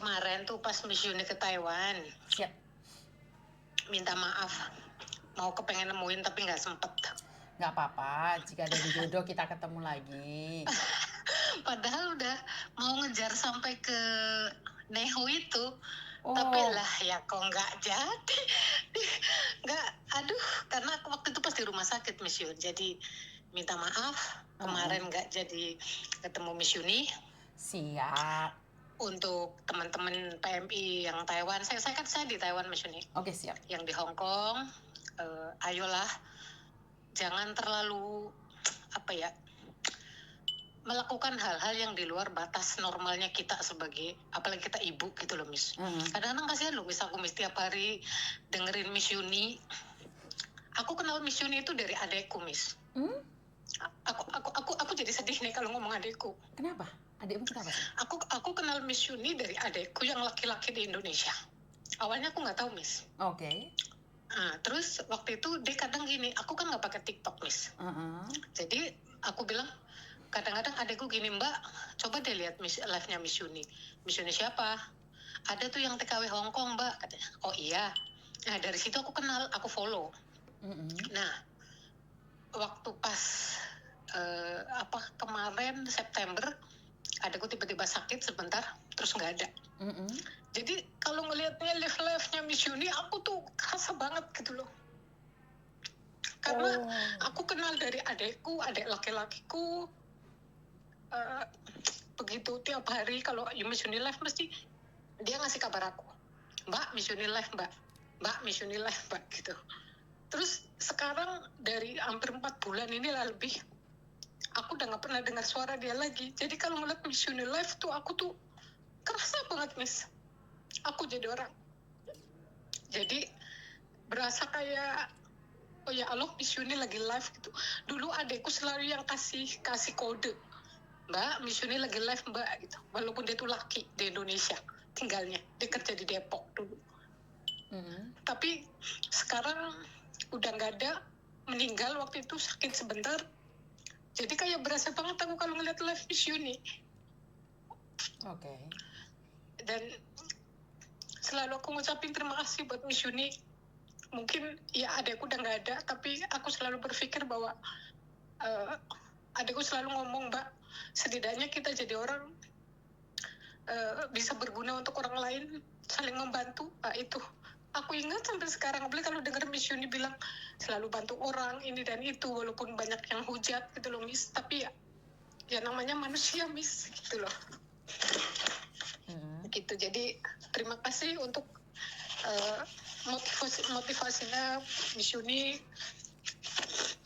kemarin tuh pas Miss Uni ke Taiwan. Siap. Minta maaf. Mau kepengen nemuin tapi nggak sempet. Nggak apa-apa, jika ada jodoh kita ketemu lagi. Padahal udah mau ngejar sampai ke Neho itu. Oh. Tapi lah ya kok nggak jadi. Nggak, aduh, karena waktu itu pas di rumah sakit Miss Yun. Jadi minta maaf kemarin nggak jadi ketemu Miss Uni. Siap. Untuk teman-teman PMI yang Taiwan, saya kan di Taiwan Miss Uni. Oke, siap. Yang di Hong Kong, ayolah jangan terlalu melakukan hal-hal yang di luar batas normalnya kita sebagai, apalagi kita ibu gitu loh Miss. Kadang-kadang kasihan loh Miss, aku Miss tiap hari dengerin Miss Uni. Aku kenal Miss Uni itu dari adekku Miss. Aku jadi sedih nih kalau ngomong adekku. Kenapa? Adekmu kenapa sih? Aku kenal Miss Uni dari adekku yang laki-laki di Indonesia. Awalnya aku nggak tahu Miss. Oke. Terus waktu itu dia kadang gini, aku kan nggak pakai TikTok Miss. Jadi aku bilang kadang-kadang adekku gini, Mbak, coba deh lihat live-nya Miss Uni. Miss Uni siapa? Ada tuh yang TKW Hong Kong Mbak, katanya. Oh iya. Nah dari situ aku kenal, aku follow. Nah waktu pas kemarin September, adekku tiba-tiba sakit sebentar, terus nggak ada. Jadi kalau ngelihatnya live-nya Miss Uni, aku tuh kerasa banget gitu loh. Karena aku kenal dari adekku, adek laki-lakiku. Begitu tiap hari kalau Miss Uni live mesti dia ngasih kabar aku, Mbak Miss Uni live, Mbak Miss Uni live, Mbak gitu. Terus sekarang dari hampir 4 bulan ini lah lebih, aku udah nggak pernah dengar suara dia lagi. Jadi kalau ngeliat Miss Uni live tuh aku tuh kerasa banget Miss, aku jadi orang, jadi berasa kayak oh ya Allah Miss Uni lagi live gitu. Dulu adekku selalu yang kasih kode, Mbak Miss Uni lagi live Mbak gitu, walaupun dia tuh laki di Indonesia tinggalnya, dia kerja di Depok dulu. Tapi sekarang udah nggak ada, meninggal waktu itu, sakit sebentar. Jadi kayak berasa banget aku kalau ngeliat live Miss Uni. Oke. Dan selalu aku ngucapin terima kasih buat Miss Uni. Mungkin ya adekku udah nggak ada, tapi aku selalu berpikir bahwa adekku selalu ngomong, Mbak, setidaknya kita jadi orang bisa berguna untuk orang lain, saling membantu. Itu aku ingat sampai sekarang. Apalagi kalau dengar Miss Uni bilang selalu bantu orang ini dan itu, walaupun banyak yang hujat gitu loh Miss, tapi ya namanya manusia Miss gitu loh. Gitu. Jadi terima kasih untuk motivasinya Miss Uni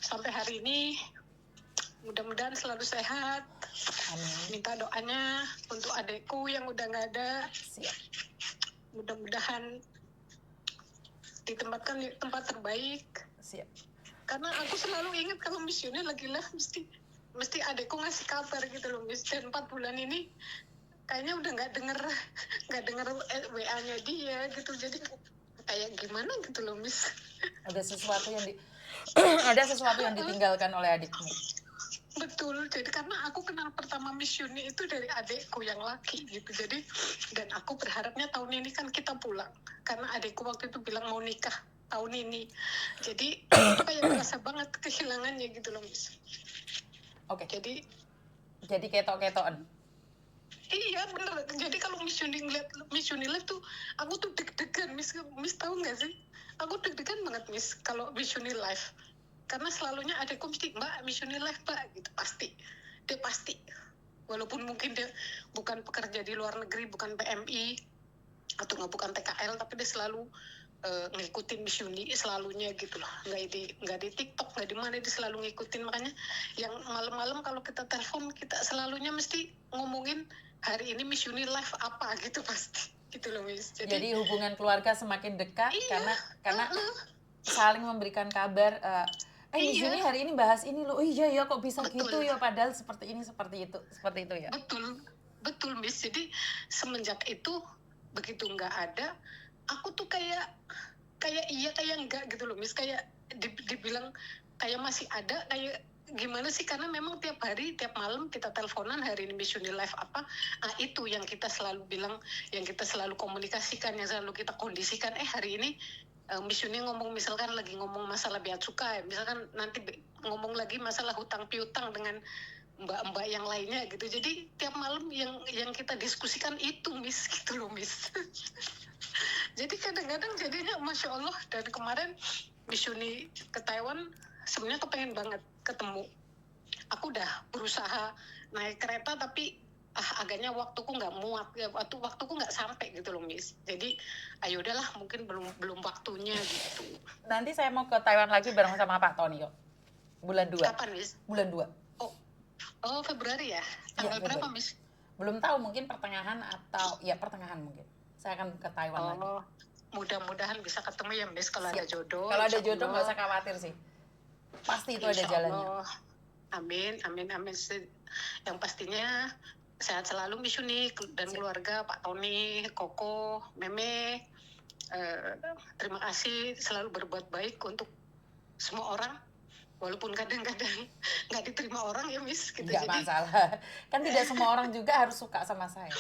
sampai hari ini. Mudah-mudahan selalu sehat. Amin. Minta doanya untuk adekku yang udah nggak ada. Siap. Mudah-mudahan ditempatkan di tempat terbaik. Siap. Karena aku selalu ingat kalau Miss Uni lagi live mesti adekku ngasih kabar gitu loh Miss. Dan 4 bulan ini kayaknya udah nggak denger WA-nya dia gitu. Jadi kayak gimana gitu loh Miss. Ada sesuatu yang ditinggalkan oleh adikmu. Betul, jadi karena aku kenal pertama Miss Uni itu dari adekku yang laki gitu. Jadi dan aku berharapnya tahun ini kan kita pulang, karena adekku waktu itu bilang mau nikah tahun ini. Jadi kayak berasa banget kehilangannya gitu loh Miss. Oke. Jadi ketok-ketokan. Iya bener. Jadi kalau Miss Uni ngeliat Miss Uni live tuh aku tuh deg-degan Miss tahu nggak sih? Aku deg-degan banget Miss kalau Miss Uni live. Karena selalunya adekku mesti, Mbak Miss Uni live Mbak gitu, dia pasti walaupun mungkin dia bukan pekerja di luar negeri, bukan PMI atau bukan TKL, tapi dia selalu ngikutin Miss Uni selalunya gitu loh. Nggak di TikTok, nggak di mana, dia selalu ngikutin. Makanya yang malam-malam kalau kita telepon, kita selalunya mesti ngomongin hari ini Miss Uni live apa gitu pasti gitu loh Miss. Jadi hubungan keluarga semakin dekat. Iya, karena saling memberikan kabar. Miss Uni hari ini bahas ini loh. Oh iya ya, kok bisa betul. Gitu ya, padahal seperti ini, seperti itu ya. Betul Miss. Jadi semenjak itu begitu nggak ada, aku tuh kayak iya kayak enggak gitu loh Miss. Kayak dibilang kayak masih ada, kayak gimana sih, karena memang tiap hari tiap malam kita teleponan, hari ini Miss Uni Live apa, itu yang kita selalu bilang, yang kita selalu komunikasikan, yang selalu kita kondisikan, hari ini Miss Uni ngomong, misalkan lagi ngomong masalah bea cukai, misalkan nanti ngomong lagi masalah hutang piutang dengan mbak-mbak yang lainnya gitu. Jadi tiap malam yang kita diskusikan itu Miss, gitu loh Miss. Jadi kadang-kadang jadinya Masya Allah. Dan kemarin Miss Uni ke Taiwan sebenarnya kepengen banget ketemu. Aku udah berusaha naik kereta tapi agaknya waktuku nggak muat, waktuku nggak sampai gitu loh Miss. Jadi ayo udahlah, mungkin belum waktunya gitu. Nanti saya mau ke Taiwan lagi bareng sama Pak Tony kok. Bulan 2. Kapan Miss? Bulan 2. Oh Februari ya? Tanggal berapa Miss? Belum tahu, mungkin pertengahan atau ya pertengahan mungkin. Saya akan ke Taiwan lagi. Mudah-mudahan bisa ketemu ya Miss, kalau ada jodoh. Kalau ada jodoh nggak usah khawatir sih. Pasti itu ada jalannya. Amin. Yang pastinya sehat selalu Miss Uni dan keluarga, Pak Tony, Koko, Meme. Terima kasih selalu berbuat baik untuk semua orang. Walaupun kadang-kadang nggak diterima orang ya Miss. Gitu. Nggak masalah. Kan tidak semua orang juga harus suka sama saya.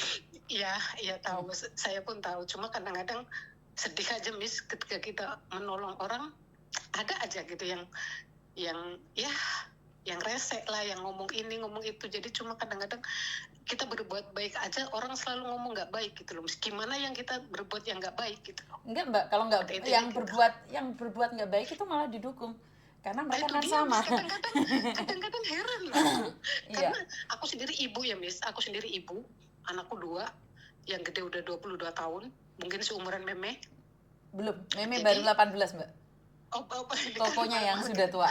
Iya tahu. Saya pun tahu. Cuma kadang-kadang sedih aja Miss ketika kita menolong orang, ada aja gitu yang rese lah, yang ngomong ini ngomong itu. Jadi cuma kadang-kadang kita berbuat baik aja, orang selalu ngomong nggak baik gitu loh. Gimana yang kita berbuat yang nggak baik gitu loh. Enggak Mbak, kalau nggak yang gitu. berbuat nggak baik itu malah didukung. Karena mereka kan sama. Kadang-kadang heran loh. Karena aku sendiri ibu ya Miss, anakku 2, yang gede udah 22 tahun, mungkin seumuran Meme. Belum, Meme baru 18 Mbak. Tokonya yang sudah tua.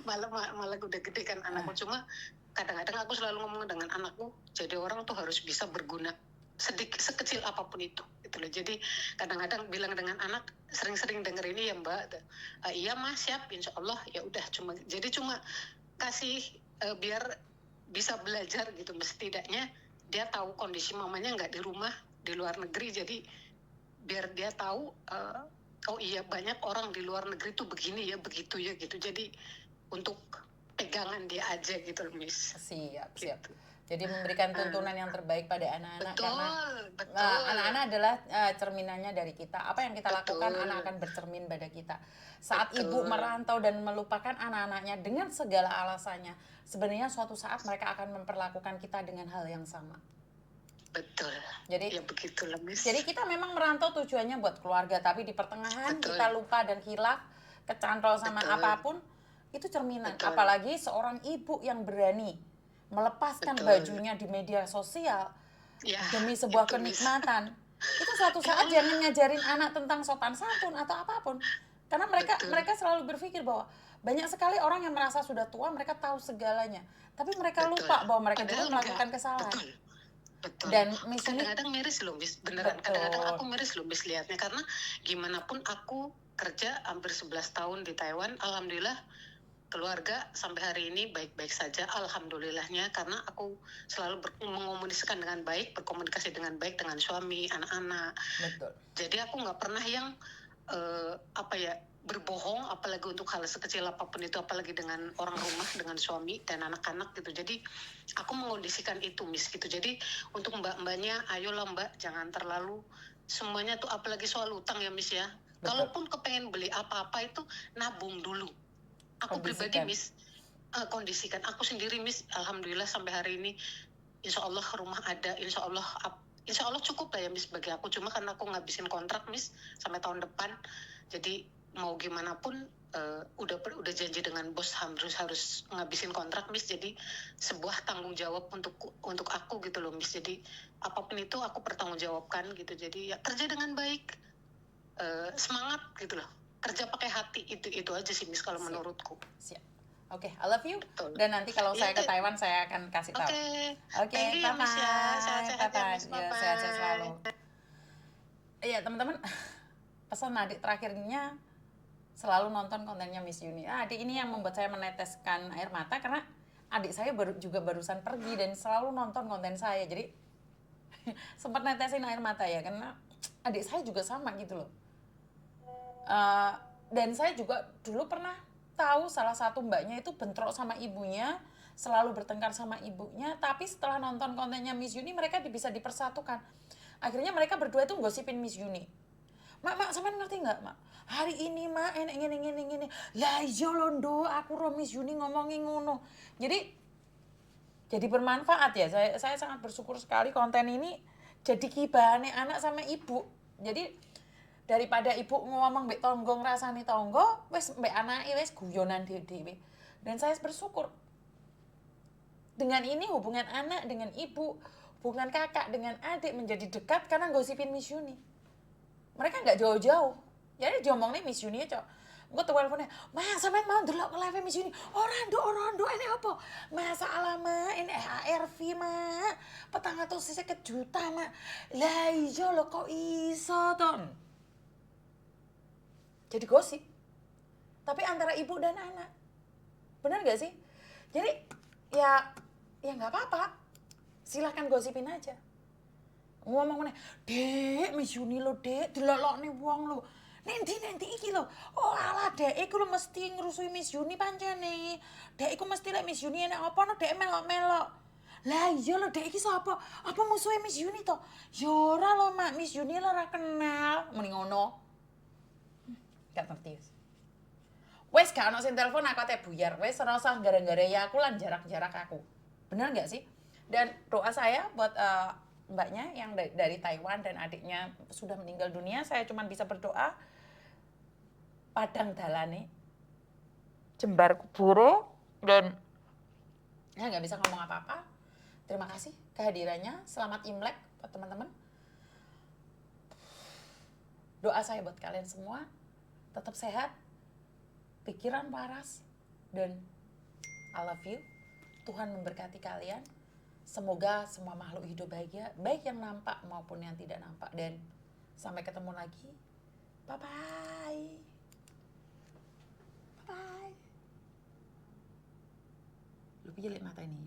malah udah gede kan anakku. Cuma kadang-kadang aku selalu ngomong dengan anakku, jadi orang tuh harus bisa berguna sedikit, sekecil apapun itu gitu loh. Jadi kadang-kadang bilang dengan anak, sering-sering denger ini ya Mbak, iya Mas, siap, insya Allah. Ya udah, cuma kasih biar bisa belajar gitu. Setidaknya dia tahu kondisi mamanya nggak di rumah, di luar negeri. Jadi biar dia tahu, oh iya, banyak orang di luar negeri tuh begini ya, begitu ya gitu. Jadi untuk pegangan dia aja gitu loh Miss. Siap. Jadi memberikan tuntunan yang terbaik pada anak-anak. Betul. Anak-anak adalah cerminannya dari kita. Apa yang kita lakukan, anak akan bercermin pada kita. Saat ibu merantau dan melupakan anak-anaknya dengan segala alasannya, sebenarnya suatu saat mereka akan memperlakukan kita dengan hal yang sama. Betul. Jadi ya begitulah Miss. Jadi kita memang merantau tujuannya buat keluarga, tapi di pertengahan kita lupa dan hilaf, kecantol sama apapun, itu cerminan. Apalagi seorang ibu yang berani melepaskan bajunya di media sosial demi sebuah kenikmatan. Itu suatu saat jangan ngajarin anak tentang sopan santun atau apapun. Karena mereka selalu berpikir bahwa banyak sekali orang yang merasa sudah tua, mereka tahu segalanya. Tapi mereka lupa bahwa mereka juga melakukan kesalahan. Betul. Dan kadang-kadang miris loh Miss, beneran. Kadang-kadang aku miris loh Miss lihatnya, karena gimana pun aku kerja hampir 11 tahun di Taiwan, alhamdulillah keluarga sampai hari ini baik-baik saja, alhamdulillahnya, karena aku selalu mengomunikasikan dengan baik, berkomunikasi dengan baik dengan suami, anak-anak. Betul. Jadi aku nggak pernah yang berbohong, apalagi untuk hal sekecil apapun itu, apalagi dengan orang rumah, dengan suami dan anak-anak gitu. Jadi aku mengondisikan itu Miss gitu. Jadi untuk mbak-mbaknya, ayolah Mbak, jangan terlalu semuanya tuh, apalagi soal utang ya Miss ya. Betul. Kalaupun kepengen beli apa-apa itu nabung dulu. Aku pribadi Miss, kondisikan. Aku sendiri Miss, alhamdulillah sampai hari ini insya Allah rumah ada, insya Allah cukup lah ya Miss bagi aku. Cuma karena aku ngabisin kontrak Miss sampai tahun depan, jadi mau gimana pun udah janji dengan bos harus ngabisin kontrak Miss. Jadi sebuah tanggung jawab untuk aku gitu loh Miss. Jadi apapun itu aku pertanggungjawabkan gitu. Jadi ya kerja dengan baik, semangat gitu loh. Kerja pakai hati, itu aja sih Miss kalau menurutku. Siap. Oke, I love you. Betul. Dan nanti kalau saya ke Taiwan saya akan kasih tahu. Oke, bye-bye. Sehat-sehat selalu. Iya teman-teman, pesan adik terakhirnya selalu nonton kontennya Miss Uni. Adik ini yang membuat saya meneteskan air mata, karena adik saya barusan pergi dan selalu nonton konten saya. Jadi sempat netesin air mata ya, karena adik saya juga sama gitu loh. Dan saya juga dulu pernah tahu salah satu mbaknya itu bentrok sama ibunya, selalu bertengkar sama ibunya, tapi setelah nonton kontennya Miss Yuni mereka bisa dipersatukan. Akhirnya mereka berdua itu gosipin Miss Yuni. Mak, sampean ngerti nggak, Mak? Hari ini, Mak, enek gini. Lah iya londo, aku ro Miss Yuni ngomongin ngono. Jadi bermanfaat ya. Saya sangat bersyukur sekali konten ini jadi kibahane anak sama ibu. Jadi daripada ibu ngomong mbek tonggo ngrasani tonggo, wis mbek anake wis guyonan dhewe-dhewe. Dan saya bersyukur dengan ini hubungan anak dengan ibu, hubungan kakak dengan adik menjadi dekat karena gosipin Miss Yuni. Mereka nggak jauh-jauh. Jadi diomongnya Miss Yuni aja. Gue teleponnya, Mas, sampean mau ndelok live Miss Yuni? Orang do ini apa? Masalah mah, ini HRV mah. 450 juta mah. Lah iya lo kok iso ton? Jadi gosip. Tapi antara ibu dan anak. Benar gak sih? Jadi ya nggak apa-apa. Silahkan gosipin aja. Ngomong Dek, Miss Yuni lo, Dek, delok-lokne wong lo. Nanti iki lo. Oh alah, Dek, iku lo mesti ngerusui Miss Yuni pancene. Dek, iku mesti lek Miss Yuni enak apa no, Dek melok-melok. Lah iya lo, Dek, iki sapa? Apa musuhe Miss Yuni to? Ya ora lo, Mak, Miss Yuni lo ora kenal. Mending ngono. Gak ngerti wis. Wes gak ono sing telepon aku ate buyar. Wes ora usah gara-gara ya aku lan jarak-jarak aku. Bener gak sih? Dan doa saya buat mbaknya yang dari Taiwan dan adiknya sudah meninggal dunia, saya cuma bisa berdoa padang dalane jembar kubure dan ya nggak bisa ngomong apa-apa. Terima kasih kehadirannya, selamat Imlek buat teman-teman. Doa saya buat kalian semua tetap sehat, pikiran waras, dan I love you. Tuhan memberkati kalian. Semoga semua makhluk hidup bahagia, baik yang nampak maupun yang tidak nampak. Dan sampai ketemu lagi. Bye-bye. Bye-bye. Lu pilih mata ini.